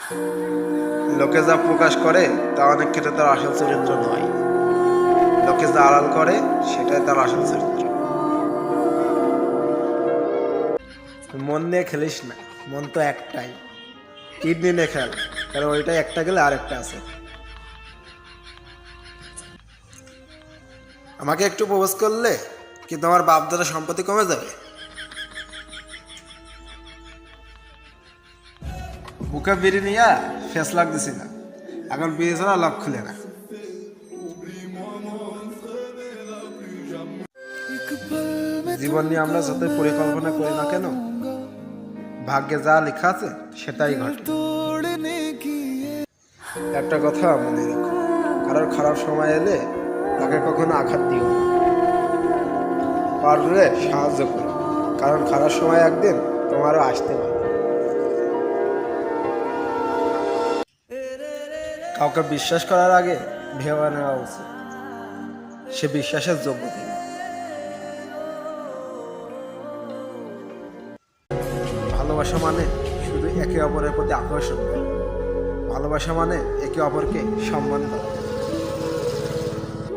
লোকে যা প্রকাশ করে তা অনেক ক্ষেত্রে তার আসল চরিত্র নয়। লোকে যা আড়াল করে সেটাই তার আসল চরিত্র। মন নিয়ে খেলিস না, মন তো একটাই। কিডনি নিয়ে খেল, কারণ ওইটাই একটা গেলে আর একটা আছে। আমাকে একটু প্রপোজ করলে কি তোমার বাপ দাদা সম্পত্তি কমে যাবে? বুকে বিড়ি নিয়ে ফেস লাগতেছি না, এখন বিড়ি ছাড়া লক খুলে না। জীবন নিয়ে আমরা যতই পরিকল্পনা করি না কেন, ভাগ্যে যা লেখা আছে সেটাই ঘটে। একটা কথা মনে রেখো, কারোর খারাপ সময় এলে তাকে কখনো আঘাত দিও না। পারলে সাহায্য করো, কারণ খারাপ সময় একদিন তোমারও আসতে পারে। কাউকে বিশ্বাস করার আগে ভেবে নেওয়া উচিত সে বিশ্বাসের যোগ্য কিনা। ভালোবাসা মানে শুধু একে অপরের প্রতি আকর্ষণ নয়, ভালোবাসা মানে একে অপরকে সম্মান করা।